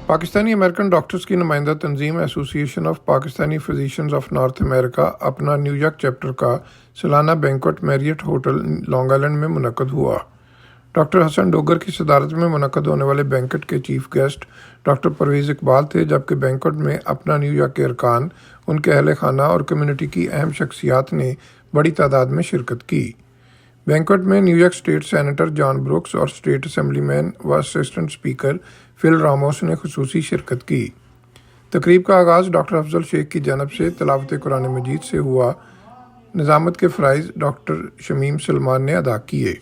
Pakistani American doctors की नुमाइंदा तंजीम association of Pakistani physicians of North America अपना न्यूयॉर्क चैप्टर का सालाना banquet Marriott hotel Long Island में मुनक्कद हुआ। डॉक्टर हसन डोगर की सदारत में मुनक्कद होने वाले बैंक्वेट के chief guest doctor Parvez Iqbal थे, जबकि बैंक्वेट में अपना न्यूयॉर्क के अरकान, उनके अहल खाना और कम्युनिटी की अहम शख्सियात ने बड़ी तादाद में शिरकत की। बैंक्वेट में New York state senator John brooks और स्टेट असेंबलीमैन व असिस्टेंट स्पीकर फिल रामोस ने खुसूसी शिरकत की। तकरीब का आगाज़ डॉक्टर अफजल शेख की जानब से तिलावत कुरान मजीद से हुआ। निज़ामत के फ़राइज़ डॉक्टर शमीम सलमान ने अदा किए।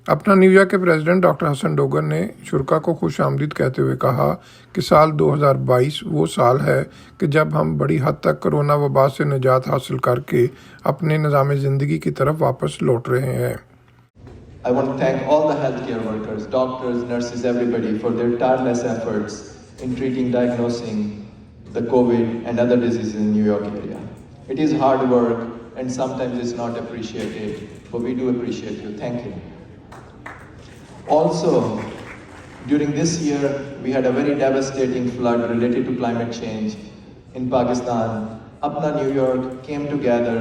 अपना न्यूयॉर्क के प्रेसिडेंट डॉक्टर हसन डोगर ने शुरका को खुश आमदीद कहते हुए कहा कि साल 2022 वो साल है कि जब हम बड़ी हद तक कोरोना वबा से निजात हासिल करके अपने निज़ाम ज़िंदगी की तरफ वापस लौट रहे हैं। I want to thank all the healthcare workers, doctors, nurses, everybody for their tireless efforts in treating, diagnosing the COVID and other diseases in the New York area. It is hard work and sometimes it's not appreciated, but we do appreciate you. Thank you. Also, during this year, we had a very devastating flood related to climate change in Pakistan. APPNA New York came together,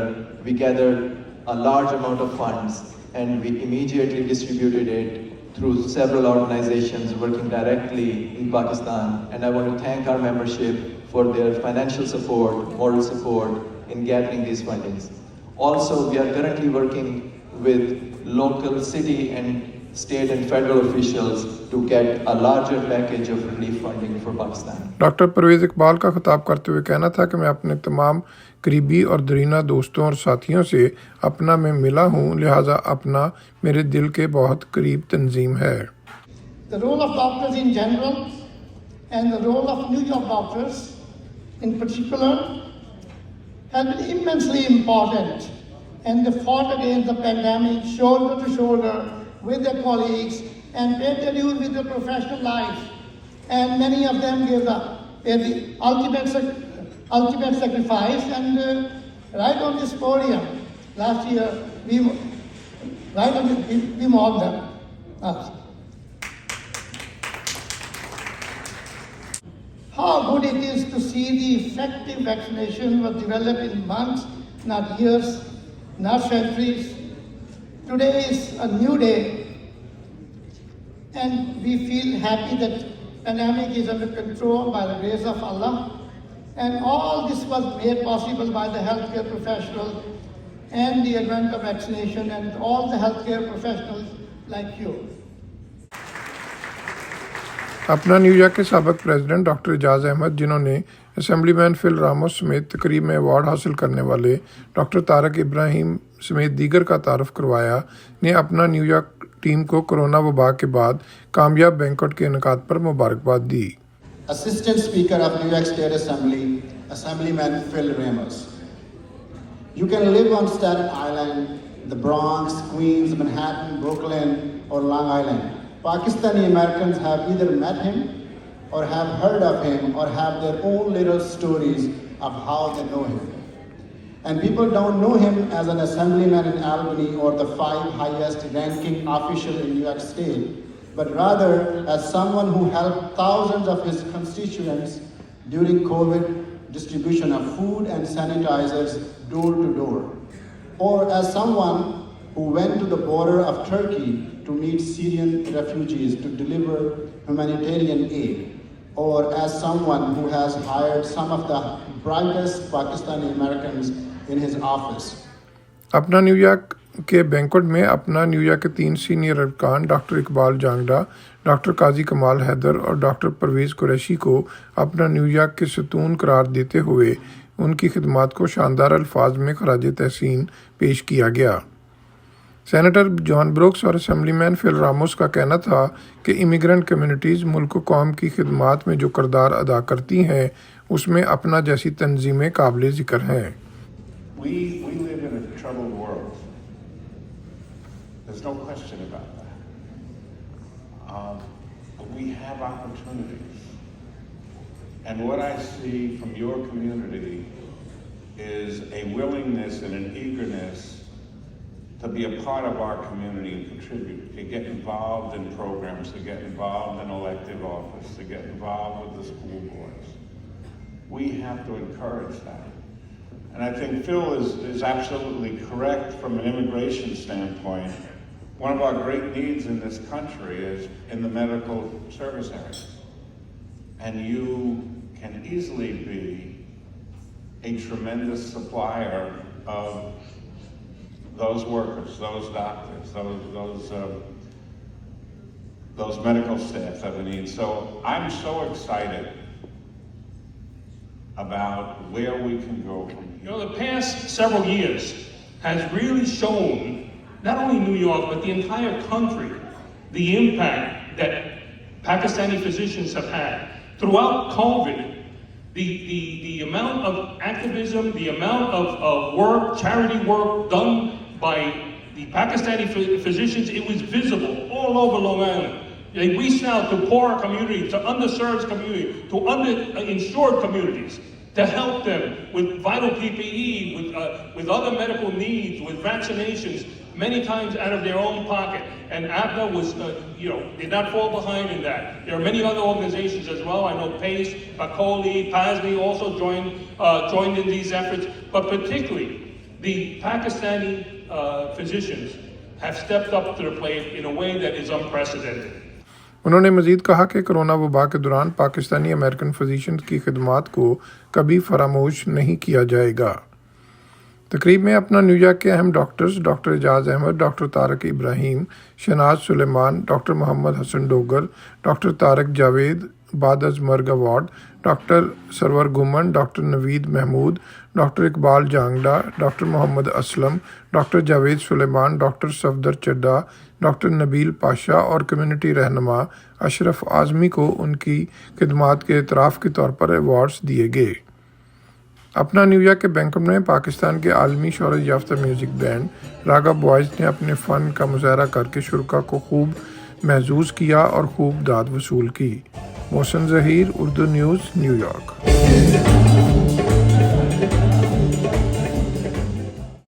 we gathered a large amount of funds and we immediately distributed it through several organizations working directly in Pakistan. And I want to thank our membership for their financial support, moral support in gathering these fundings. Also, we are currently working with local city and state and federal officials to get a larger package of relief funding for Pakistan. Doctor Parvez Iqbal का खिताब करते हुए कहना था कि मैं अपने तमाम करीबी और दरीना दोस्तों और साथियों से अपना में मिला हूँ, लिहाजा अपना मेरे दिल के बहुत करीब तंजीम है। The role of doctors in general and the role of New York doctors in particular has been immensely important, and they fought against the pandemic shoulder to shoulder with their colleagues and paid their dues with their professional life. And many of them gave the ultimate sacrifice. And right on this podium last year, we mocked them. How good it is to see the effective vaccination was developed in months, not years, not centuries. Today is a new day, and we feel happy that pandemic is under control by the grace of Allah. And all this was made possible by the healthcare professionals and the advent of vaccination and all the healthcare professionals like you. अपना न्यूयॉर्क के साबिक president doctor Ejaz Ahmad, जिन्होंने असेंबलीमैन fill Ramos समेत तकरीब में award हासिल करने वाले डॉक्टर तारक इब्राहिम समेत दीगर का तारुफ करवाया, ने अपना न्यूयॉर्क टीम को कोरोना वबा के बाद कामयाब बैंक्वेट के इनेकाद पर मुबारकबाद दी। Assistant Speaker of New York State Assembly, Assemblyman Phil Ramos. You can live on Staten Island, the Bronx, Queens, Manhattan, Brooklyn, or Long Island. Pakistani Americans have either met him or have heard of him or have their own little stories of how they know him. And people don't know him as an assemblyman in Albany or the 5 highest ranking official in New York State, but rather as someone who helped thousands of his constituents during COVID distribution of food and sanitizers door to door, or as someone who went to the border of Turkey to meet Syrian refugees to deliver humanitarian aid, or as someone who has hired some of the brightest Pakistani Americans in his office. अपना न्यूयॉर्क के banquet में अपना न्यूयॉर्क के 3 senior अरकान doctor Iqbal Jangra, doctor काजी कमाल हैदर और डॉक्टर परवेज़ कुरैशी को अपना न्यूयॉर्क के सतून करार देते हुए उनकी खिदमात को शानदार अल्फाज में खराज तहसीन पेश किया गया। सेनेटर जॉन ब्रुक्स और असेंबलीमैन फिल रामोस का कहना था कि इमिग्रेंट कम्युनिटीज़ मुल्क कौम की खिदमात में जो किरदार अदा करती हैं, उसमें अपना जैसी तंजीमें काबिल ज़िक्र हैं। We live in a troubled world. There's no question about that. But we have opportunities. And what I see from your community is a willingness and an eagerness to be a part of our community and contribute, to get involved in programs, to get involved in elective office, to get involved with the school boards. We have to encourage that. And I think Phil is absolutely correct from an immigration standpoint. One of our great needs in this country is in the medical service area. And you can easily be a tremendous supplier of those workers, those doctors, those medical staff that we need. So I'm so excited about where we can go from here. You know, the past several years has really shown, not only New York, but the entire country, the impact that Pakistani physicians have had. Throughout COVID, the amount of activism, the amount of work, charity work done by the Pakistani physicians, it was visible all over Long Island. They reached out to poorer communities, to underserved communities, to underinsured communities, to help them with vital PPE, with other medical needs, with vaccinations, many times out of their own pocket. And APPNA was, did not fall behind in that. There are many other organizations as well. I know PACE, Bacoli, PASNI also joined in these efforts, but particularly the Pakistani physicians have stepped up to the plate in a way that is unprecedented. उन्होंने मज़ीद कहा कि corona वबा के दौरान Pakistani American physicians की खिदमात को कभी फरामोश नहीं किया जाएगा। तकरीब में अपना न्यूयॉर्क के अहम doctors doctor Ejaz Ahmed, doctor Tariq Ibrahim, Shahnaz Suleman, doctor Mohammad Hasan Dogar, doctor Tariq Javed बाद अज मर्ग award, doctor Sarwar Guman, doctor Naveed Mahmood, doctor Iqbal Jangda, doctor Mohammad Aslam, doctor Javed Suleman, doctor Safdar Chadha, doctor Nabeel Pasha और कम्युनिटी रहनुमा अशरफ आज़मी को उनकी खिदमात के एतराफ़ के तौर पर अवार्ड्स दिए गए। अपना न्यूयॉर्क के बैंक्वेट में पाकिस्तान के आलमी शोहरत याफ्ता म्यूज़िक बैंड रागा बॉयज़ ने अपने फ़न का मुजाहरा करके शुरका को खूब महजूज़ किया और खूब दाद वसूल की। Mohsin Zaheer, Urdu news, New York.